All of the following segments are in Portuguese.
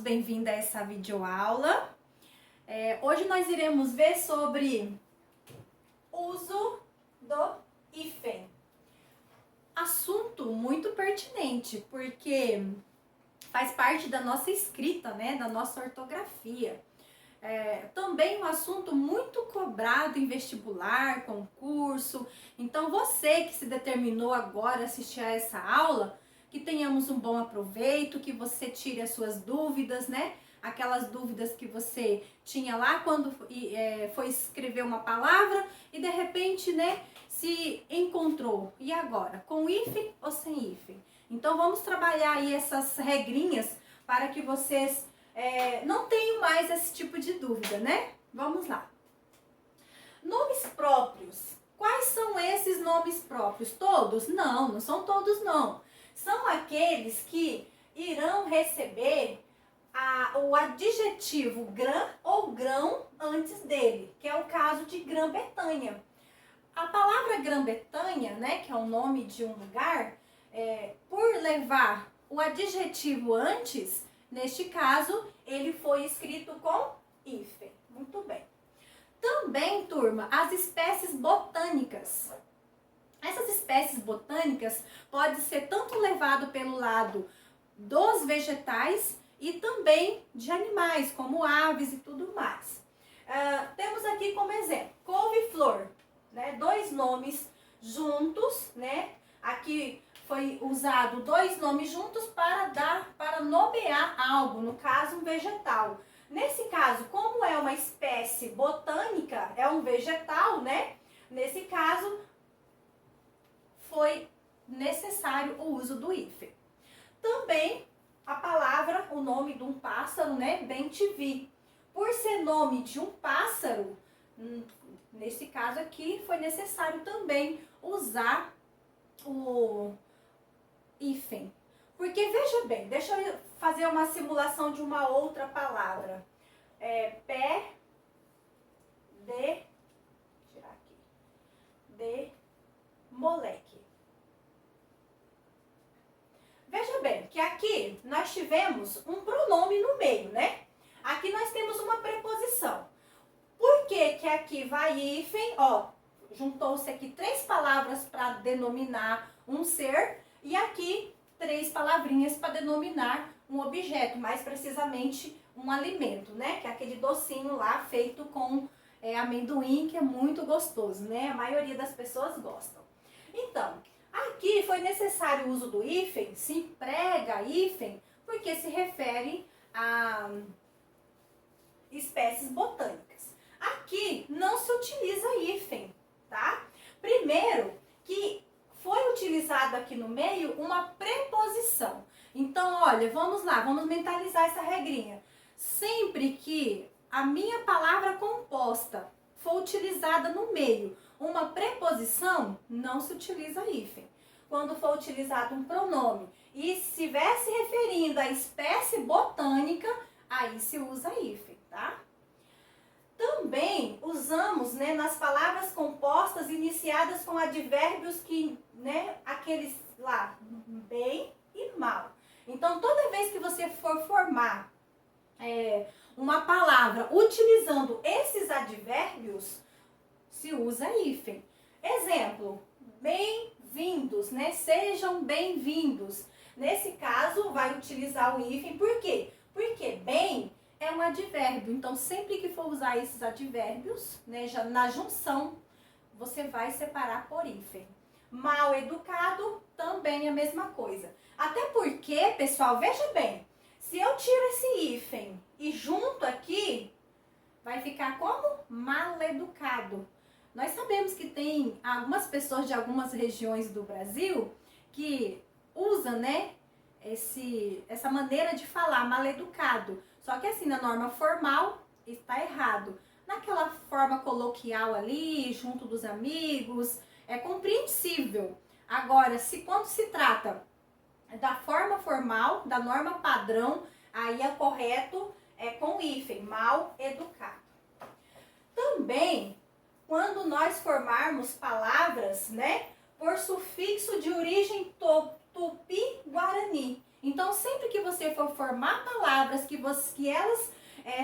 bem-vinda a essa videoaula. Hoje nós iremos ver sobre uso do hífen. Assunto muito pertinente, porque faz parte da nossa escrita, né, da nossa ortografia. Também um assunto muito cobrado em vestibular, concurso. Então você que se determinou agora a assistir a essa aula, que tenhamos um bom aproveito, que você tire as suas dúvidas, né? Aquelas dúvidas que você tinha lá quando foi escrever uma palavra e de repente, né, se encontrou. E agora? Com hífen ou sem hífen? Então vamos trabalhar aí essas regrinhas para que vocês não tenham mais esse tipo de dúvida, né? Vamos lá. Nomes próprios. Quais são esses nomes próprios? Todos? Não, não são todos não. São aqueles que irão receber o adjetivo grã ou grão antes dele, que é o caso de Grã-Bretanha. A palavra Grã-Bretanha, né, que é o nome de um lugar, por levar o adjetivo antes, neste caso, ele foi escrito com hífen. Muito bem. Também, turma, as espécies botânicas. Essas espécies botânicas podem ser tanto levado pelo lado dos vegetais e também de animais, como aves e tudo mais. Temos aqui como exemplo, couve-flor, né? Dois nomes juntos, né? Aqui foi usado dois nomes juntos para nomear algo, no caso um vegetal. Nesse caso, como é uma espécie botânica, é um vegetal, né? Nesse caso, foi necessário o uso do hífen. Também a palavra, o nome de um pássaro, né? Bem-te-vi. Por ser nome de um pássaro, nesse caso aqui, foi necessário também usar o hífen. Porque, veja bem, deixa eu fazer uma simulação de uma outra palavra. Pé de... tirar aqui. De moleque. Veja bem, que aqui nós tivemos um pronome no meio, né? Aqui nós temos uma preposição. Por que que aqui vai hífen? Ó, juntou-se aqui três palavras para denominar um ser e aqui três palavrinhas para denominar um objeto, mais precisamente um alimento, né? Que é aquele docinho lá feito com amendoim, que é muito gostoso, né? A maioria das pessoas gostam. Então, aqui foi necessário o uso do hífen, se emprega hífen, porque se refere a espécies botânicas. Aqui não se utiliza hífen, tá? Primeiro, que foi utilizado aqui no meio uma preposição. Então, olha, vamos lá, vamos mentalizar essa regrinha. Sempre que a minha palavra composta for utilizada no meio uma preposição, não se utiliza hífen. Quando for utilizado um pronome e se estiver se referindo à espécie botânica, aí se usa hífen, tá? Também usamos, né, nas palavras compostas iniciadas com advérbios que, né, aqueles lá, bem e mal. Então, toda vez que você for formar uma palavra utilizando esses advérbios, se usa hífen. Exemplo, bem-vindos, né? Sejam bem-vindos. Nesse caso, vai utilizar o hífen. Por quê? Porque bem é um advérbio. Então, sempre que for usar esses advérbios, né, já na junção, você vai separar por hífen. Mal educado, também é a mesma coisa. Até porque, pessoal, veja bem, se eu tiro esse hífen e junto aqui, vai ficar como mal educado. Nós sabemos que tem algumas pessoas de algumas regiões do Brasil que usam, né, essa maneira de falar, mal educado. Só que assim, na norma formal, está errado. Naquela forma coloquial ali, junto dos amigos, é compreensível. Agora, quando se trata da forma formal, da norma padrão, aí é correto, com hífen, mal educado. Também, quando nós formarmos palavras, né, por sufixo de origem tupi-guarani. Então, sempre que você for formar palavras que elas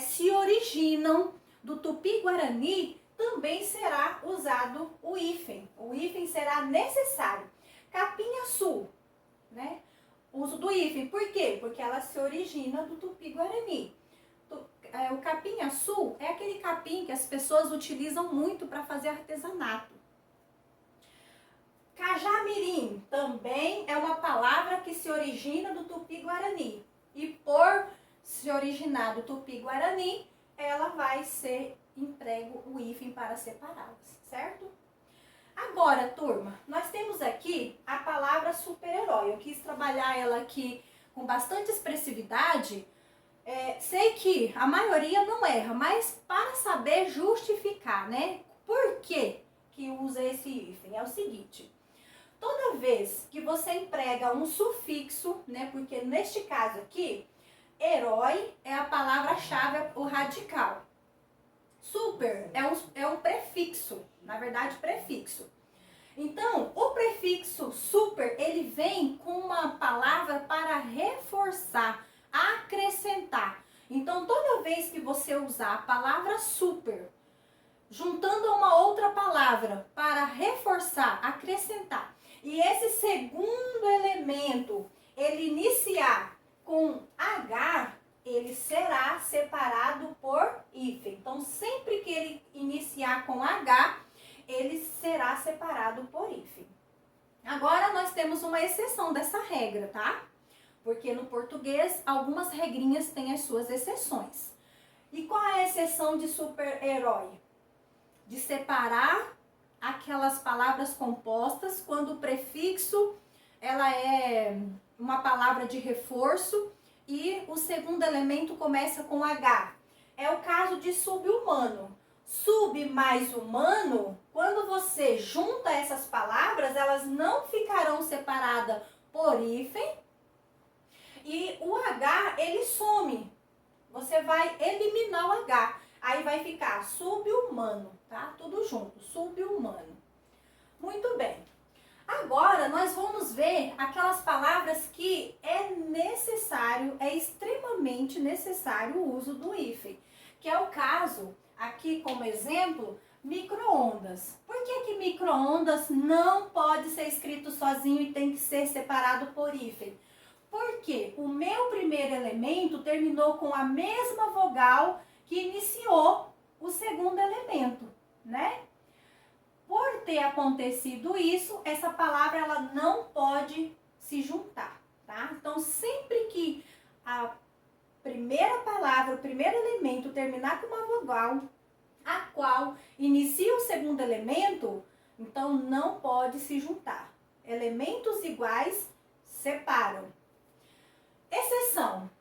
se originam do Tupi-Guarani, também será usado o hífen. O hífen será necessário. Capinha-Sul, né? Uso do hífen. Por quê? Porque ela se origina do Tupi-Guarani. O capinha-sul é aquele capim que as pessoas utilizam muito para fazer artesanato. Cajamirim também é uma palavra que se origina do Tupi-Guarani. E por se originar do Tupi-Guarani, ela vai ser emprego o hífen para separá-las, certo? Agora, turma, nós temos aqui a palavra super-herói. Eu quis trabalhar ela aqui com bastante expressividade. Sei que a maioria não erra, mas para saber justificar, né? Por que usa esse hífen? É o seguinte: toda vez que você emprega um sufixo, né? Porque neste caso aqui, herói é a palavra-chave, o radical. Super é um prefixo, na verdade prefixo. Então, o prefixo super, ele vem com uma palavra para reforçar, acrescentar. Então, toda vez que você usar a palavra super, juntando a uma outra palavra para reforçar, acrescentar, e esse segundo elemento, ele iniciar com H, ele será separado por hífen. Então, sempre que ele iniciar com H, ele será separado por hífen. Agora, nós temos uma exceção dessa regra, tá? Porque no português, algumas regrinhas têm as suas exceções. E qual é a exceção de super-herói? De separar aquelas palavras compostas quando o prefixo ela é uma palavra de reforço e o segundo elemento começa com H. É o caso de sub-humano. Sub mais humano, quando você junta essas palavras, elas não ficarão separadas por hífen e o H, ele some. Você vai eliminar o H. Aí vai ficar sub-humano, tá? Tudo junto, sub-humano. Muito bem. Agora, nós vamos ver aquelas palavras que é necessário, é extremamente necessário o uso do hífen. Que é o caso, aqui como exemplo, micro-ondas. Por que micro-ondas não pode ser escrito sozinho e tem que ser separado por hífen? Porque o meu primeiro elemento terminou com a mesma vogal que iniciou o segundo elemento, né? Por ter acontecido isso, essa palavra ela não pode se juntar, tá? Então, sempre que a primeira palavra, o primeiro elemento terminar com uma vogal, a qual inicia o segundo elemento, então não pode se juntar. Elementos iguais separam. Exceção.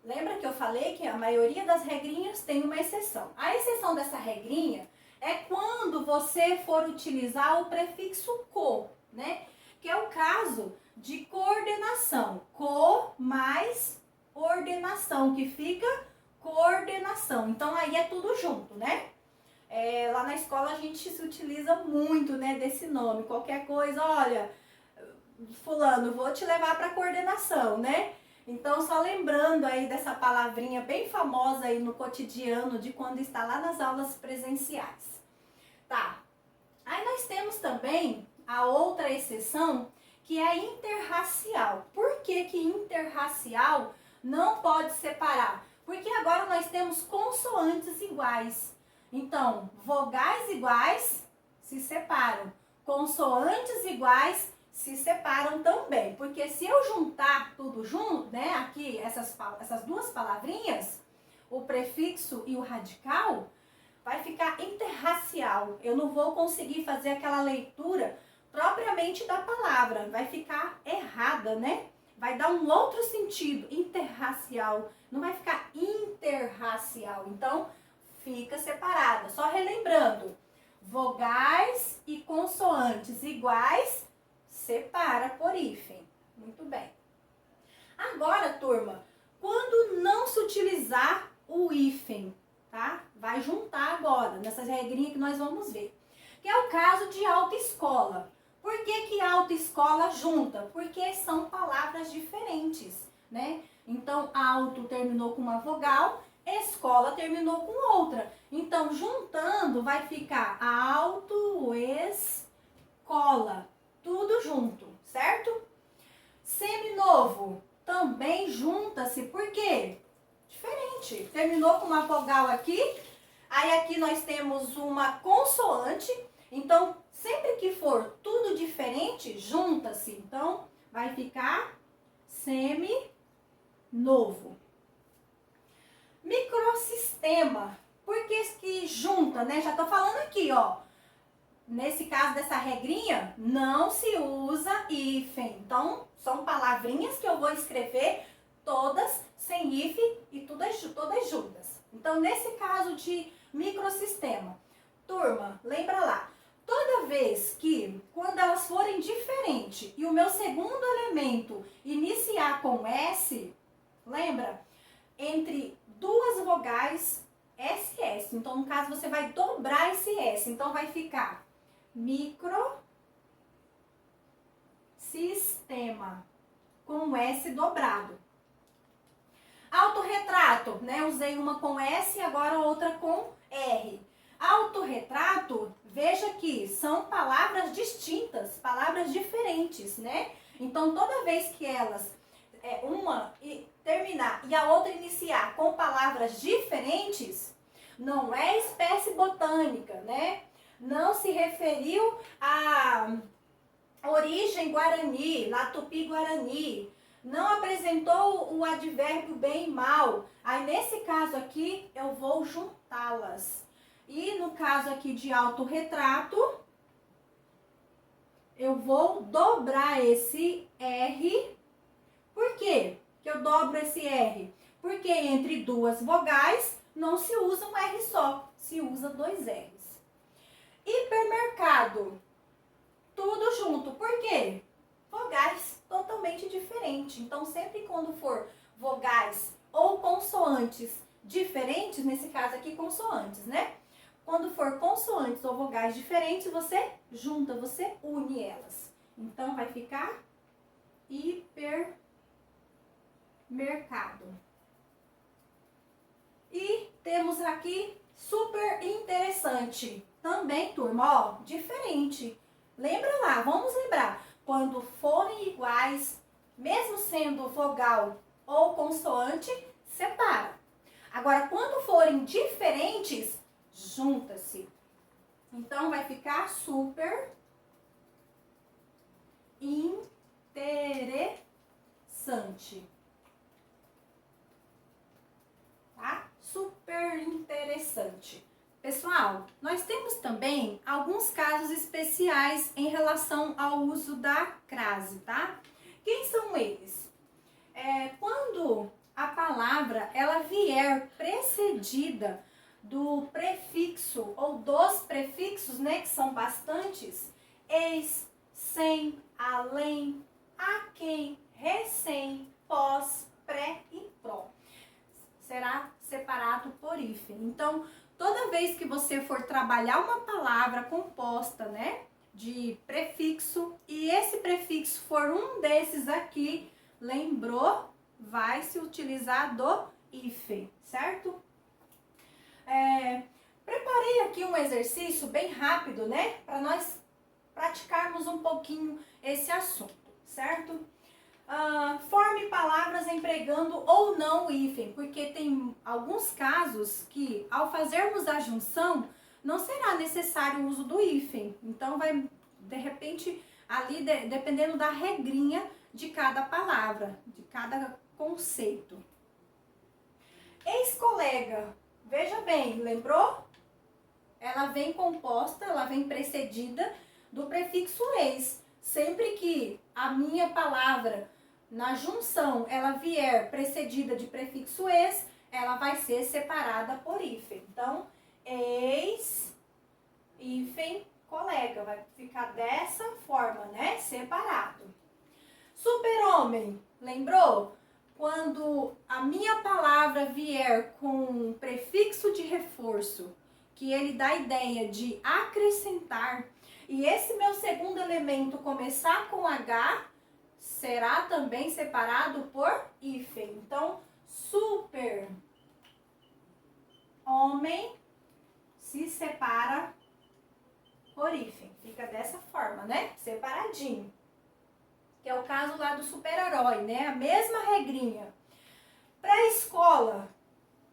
Lembra que eu falei que a maioria das regrinhas tem uma exceção. A exceção dessa regrinha é quando você for utilizar o prefixo co, né? Que é o caso de coordenação. Co mais ordenação, que fica coordenação. Então, aí é tudo junto, né? Lá na escola a gente se utiliza muito, né, desse nome. Qualquer coisa, olha, fulano, vou te levar para coordenação, né? Então, só lembrando aí dessa palavrinha bem famosa aí no cotidiano de quando está lá nas aulas presenciais. Tá. Aí nós temos também a outra exceção, que é a interracial. Por que interracial não pode separar? Porque agora nós temos consoantes iguais. Então, vogais iguais se separam. Consoantes iguais se separam também, porque se eu juntar tudo junto, né, aqui essas duas palavrinhas, o prefixo e o radical, vai ficar interracial. Eu não vou conseguir fazer aquela leitura propriamente da palavra, vai ficar errada, né? Vai dar um outro sentido, interracial, não vai ficar interracial. Então, fica separada. Só relembrando, vogais e consoantes iguais separa por hífen. Muito bem. Agora, turma, quando não se utilizar o hífen, tá? Vai juntar agora, nessas regrinhas que nós vamos ver. Que é o caso de autoescola. Por que autoescola junta? Porque são palavras diferentes, né? Então, auto terminou com uma vogal, escola terminou com outra. Então, juntando, vai ficar autoescola. Tudo junto, certo? Seminovo também junta-se. Por quê? Diferente. Terminou com uma vogal aqui. Aí aqui nós temos uma consoante. Então, sempre que for tudo diferente, junta-se. Então, vai ficar seminovo. Microsistema. Por que junta, né? Já tô falando aqui, ó. Nesse caso dessa regrinha, não se usa hífen. Então, são palavrinhas que eu vou escrever todas sem hífen e todas juntas. Então, nesse caso de microsistema, turma, lembra lá. Toda vez que, quando elas forem diferentes e o meu segundo elemento iniciar com S, lembra? Entre duas vogais, SS. Então, no caso, você vai dobrar esse S. Então, vai ficar microsistema, com S dobrado. Autorretrato, né? Usei uma com S e agora outra com R. Autorretrato, veja que são palavras distintas, palavras diferentes, né? Então, toda vez que elas, uma terminar e a outra iniciar com palavras diferentes, não é espécie botânica, né? Não se referiu à origem guarani, na tupi-guarani. Não apresentou o advérbio bem e mal. Aí, nesse caso aqui, eu vou juntá-las. E no caso aqui de autorretrato, eu vou dobrar esse R. Por quê que eu dobro esse R? Porque entre duas vogais não se usa um R só, se usa dois R's. Hipermercado, tudo junto. Por quê? Vogais totalmente diferentes. Então, sempre quando for vogais ou consoantes diferentes, nesse caso aqui consoantes, né? Quando for consoantes ou vogais diferentes, você junta, você une elas. Então, vai ficar hipermercado. E temos aqui super interessante. Também, turma, ó, diferente. Lembra lá, vamos lembrar. Quando forem iguais, mesmo sendo vogal ou consoante, separa. Agora, quando forem diferentes, junta-se. Então, vai ficar super interessante. Tá? Super interessante. Pessoal, nós temos também alguns casos especiais em relação ao uso da crase, tá? Quem são eles? Quando a palavra ela vier precedida do prefixo ou dos prefixos, né, que são bastantes, eis, sem, além, a quem, recém, pós, pré e pró. Será separado por hífen. Então, toda vez que você for trabalhar uma palavra composta, né, de prefixo, e esse prefixo for um desses aqui, lembrou? Vai se utilizar do hífen, certo? Preparei aqui um exercício bem rápido, né, para nós praticarmos um pouquinho esse assunto, certo? Forme palavras empregando ou não o hífen, porque tem alguns casos que, ao fazermos a junção, não será necessário o uso do hífen. Então, vai, de repente, ali, dependendo da regrinha de cada palavra, de cada conceito. Ex-colega, veja bem, lembrou? Ela vem composta, ela vem precedida do prefixo ex. Sempre que a minha palavra na junção ela vier precedida de prefixo ex, ela vai ser separada por hífen. Então, ex, hífen, colega. Vai ficar dessa forma, né? Separado. Super-homem, lembrou? Quando a minha palavra vier com prefixo de reforço, que ele dá a ideia de acrescentar, e esse meu segundo elemento começar com H, será também separado por hífen. Então, super homem se separa por hífen. Fica dessa forma, né? Separadinho. Que é o caso lá do super-herói, né? A mesma regrinha. Para escola,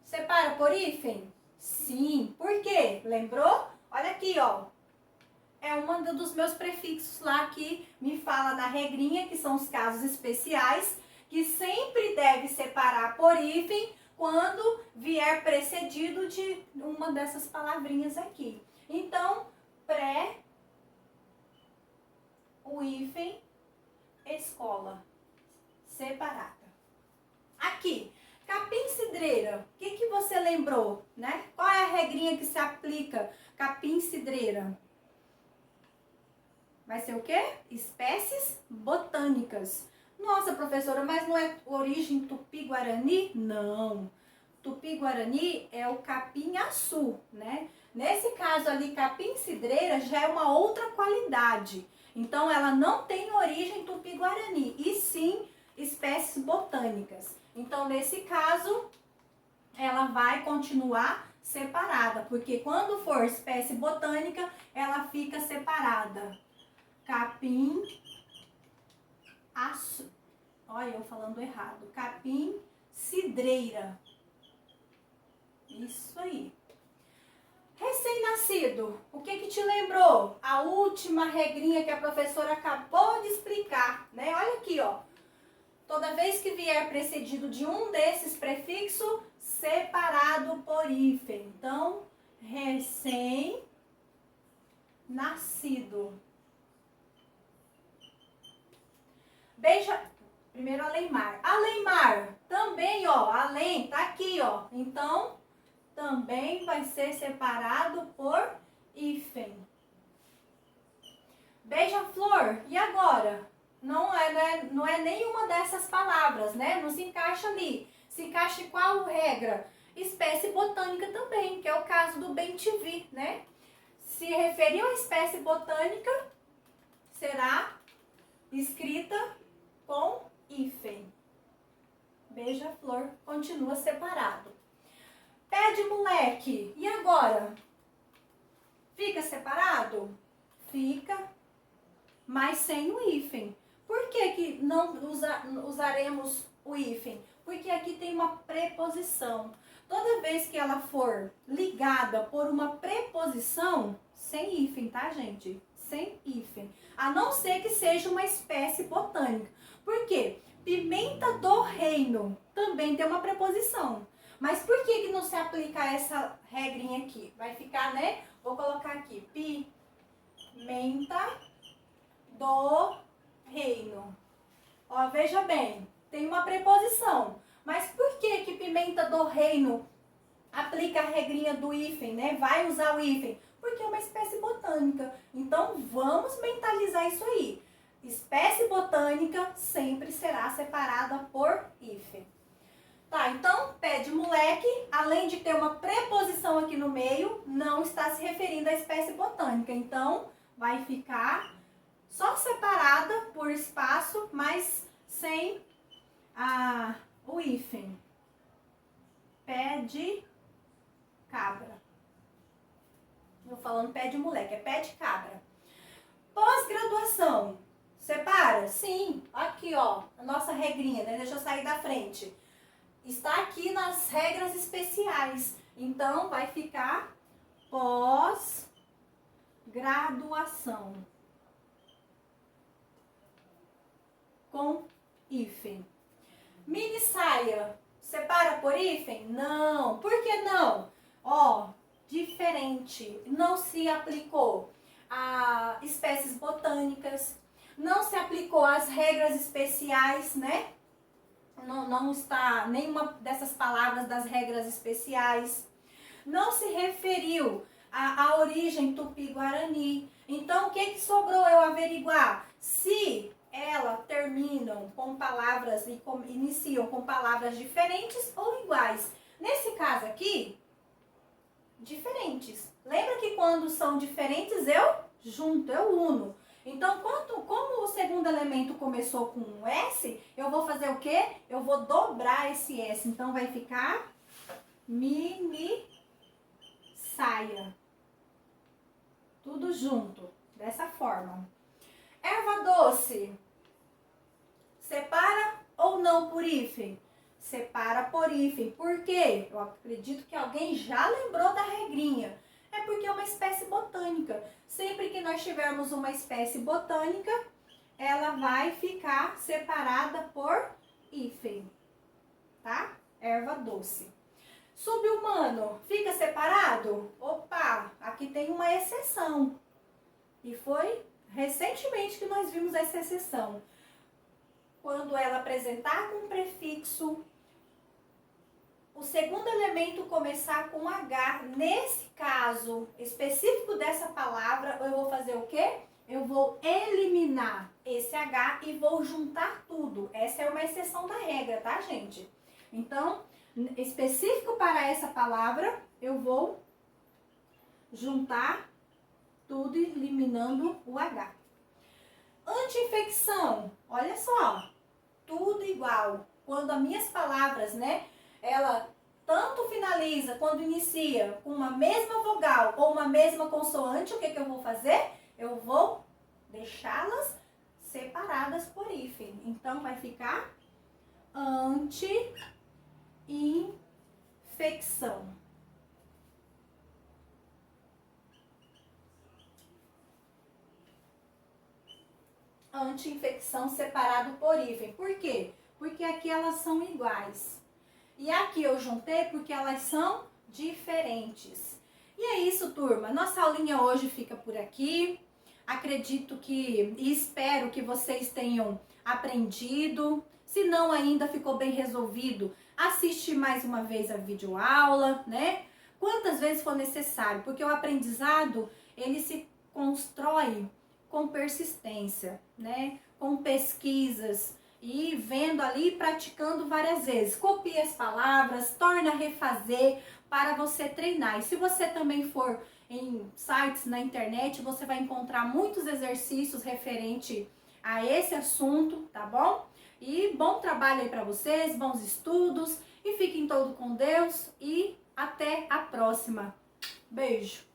separa por hífen? Sim. Por quê? Lembrou? Olha aqui, ó. É um dos meus prefixos lá que me fala na regrinha, que são os casos especiais, que sempre deve separar por hífen quando vier precedido de uma dessas palavrinhas aqui. Então, pré, o hífen, escola, separada. Aqui, capim-cidreira, o que você lembrou, né? Qual é a regrinha que se aplica capim-cidreira? Vai ser o quê? Espécies botânicas. Nossa, professora, mas não é origem tupi-guarani? Não. Tupi-guarani é o capim-açu, né? Nesse caso ali, capim-cidreira já é uma outra qualidade. Então, ela não tem origem tupi-guarani, e sim espécies botânicas. Então, nesse caso, ela vai continuar separada, porque quando for espécie botânica, ela fica separada. Capim, açu. Olha, eu falando errado. Capim, cidreira. Isso aí. Recém-nascido, o que te lembrou? A última regrinha que a professora acabou de explicar, né? Olha aqui, ó. Toda vez que vier precedido de um desses prefixos, separado por hífen. Então, recém-nascido. Beija, primeiro Alemar. Alemar, também, ó, além, tá aqui, ó. Então, também vai ser separado por hífen. Beija-flor, e agora? Não é nenhuma dessas palavras, né? Não se encaixa ali. Se encaixa em qual regra? Espécie botânica também, que é o caso do bem-te-vi, né? Se referir a uma espécie botânica, será escrita com hífen. Beija-flor continua separado. Pé de moleque, e agora? Fica separado? Fica, mas sem o hífen. Por que não usaremos o hífen? Porque aqui tem uma preposição. Toda vez que ela for ligada por uma preposição, sem hífen, tá, gente? Sem hífen. A não ser que seja uma espécie botânica. Por quê? Pimenta do reino também tem uma preposição. Mas por que não se aplica essa regrinha aqui? Vai ficar, né? Vou colocar aqui. Pimenta do reino. Ó, veja bem, tem uma preposição. Mas por que pimenta do reino aplica a regrinha do hífen, né? Vai usar o hífen? Porque é uma espécie botânica. Então, vamos mentalizar isso aí. Espécie botânica sempre será separada por hífen. Tá, então, pé de moleque, além de ter uma preposição aqui no meio, não está se referindo à espécie botânica. Então, vai ficar só separada por espaço, mas sem o hífen. Pé de cabra. Eu falando pé de moleque, é pé de cabra. Pós-graduação. Separa? Sim. Aqui, ó, a nossa regrinha, né? Deixa eu sair da frente. Está aqui nas regras especiais. Então, vai ficar pós-graduação. Com hífen. Mini saia. Separa por hífen? Não. Por que não? Ó, diferente. Não se aplicou a espécies botânicas. Não se aplicou às regras especiais, né? Não está nenhuma dessas palavras das regras especiais. Não se referiu à origem tupi-guarani. Então, o que sobrou eu averiguar? Se elas terminam com palavras e iniciam com palavras diferentes ou iguais. Nesse caso aqui, diferentes. Lembra que quando são diferentes eu junto, eu uno. Então, como o segundo elemento começou com um S, eu vou fazer o quê? Eu vou dobrar esse S. Então, vai ficar mini saia. Tudo junto, dessa forma. Erva doce. Separa ou não por hífen? Separa por hífen. Por quê? Eu acredito que alguém já lembrou da regrinha. É porque é uma espécie botânica. Sempre que nós tivermos uma espécie botânica, ela vai ficar separada por hífen, tá? Erva doce. Subhumano, fica separado? Opa, aqui tem uma exceção. E foi recentemente que nós vimos essa exceção. Quando ela apresentar com prefixo, o segundo elemento começar com H, nesse caso específico dessa palavra, eu vou fazer o quê? Eu vou eliminar esse H e vou juntar tudo. Essa é uma exceção da regra, tá, gente? Então, específico para essa palavra, eu vou juntar tudo eliminando o H. Anti-infecção, olha só, tudo igual. Quando as minhas palavras, né, ela tanto finaliza quando inicia com uma mesma vogal ou uma mesma consoante, o que eu vou fazer? Eu vou deixá-las separadas por hífen. Então, vai ficar anti-infecção. Anti-infecção separado por hífen. Por quê? Porque aqui elas são iguais. E aqui eu juntei porque elas são diferentes. E é isso, turma. Nossa aulinha hoje fica por aqui. Acredito que e espero que vocês tenham aprendido. Se não ainda ficou bem resolvido, assiste mais uma vez a videoaula, né? Quantas vezes for necessário, porque o aprendizado, ele se constrói com persistência, né? Com pesquisas e vendo ali, praticando várias vezes. Copie as palavras, torna a refazer para você treinar. E se você também for em sites na internet, você vai encontrar muitos exercícios referente a esse assunto, tá bom? E bom trabalho aí para vocês, bons estudos e fiquem todos com Deus e até a próxima. Beijo!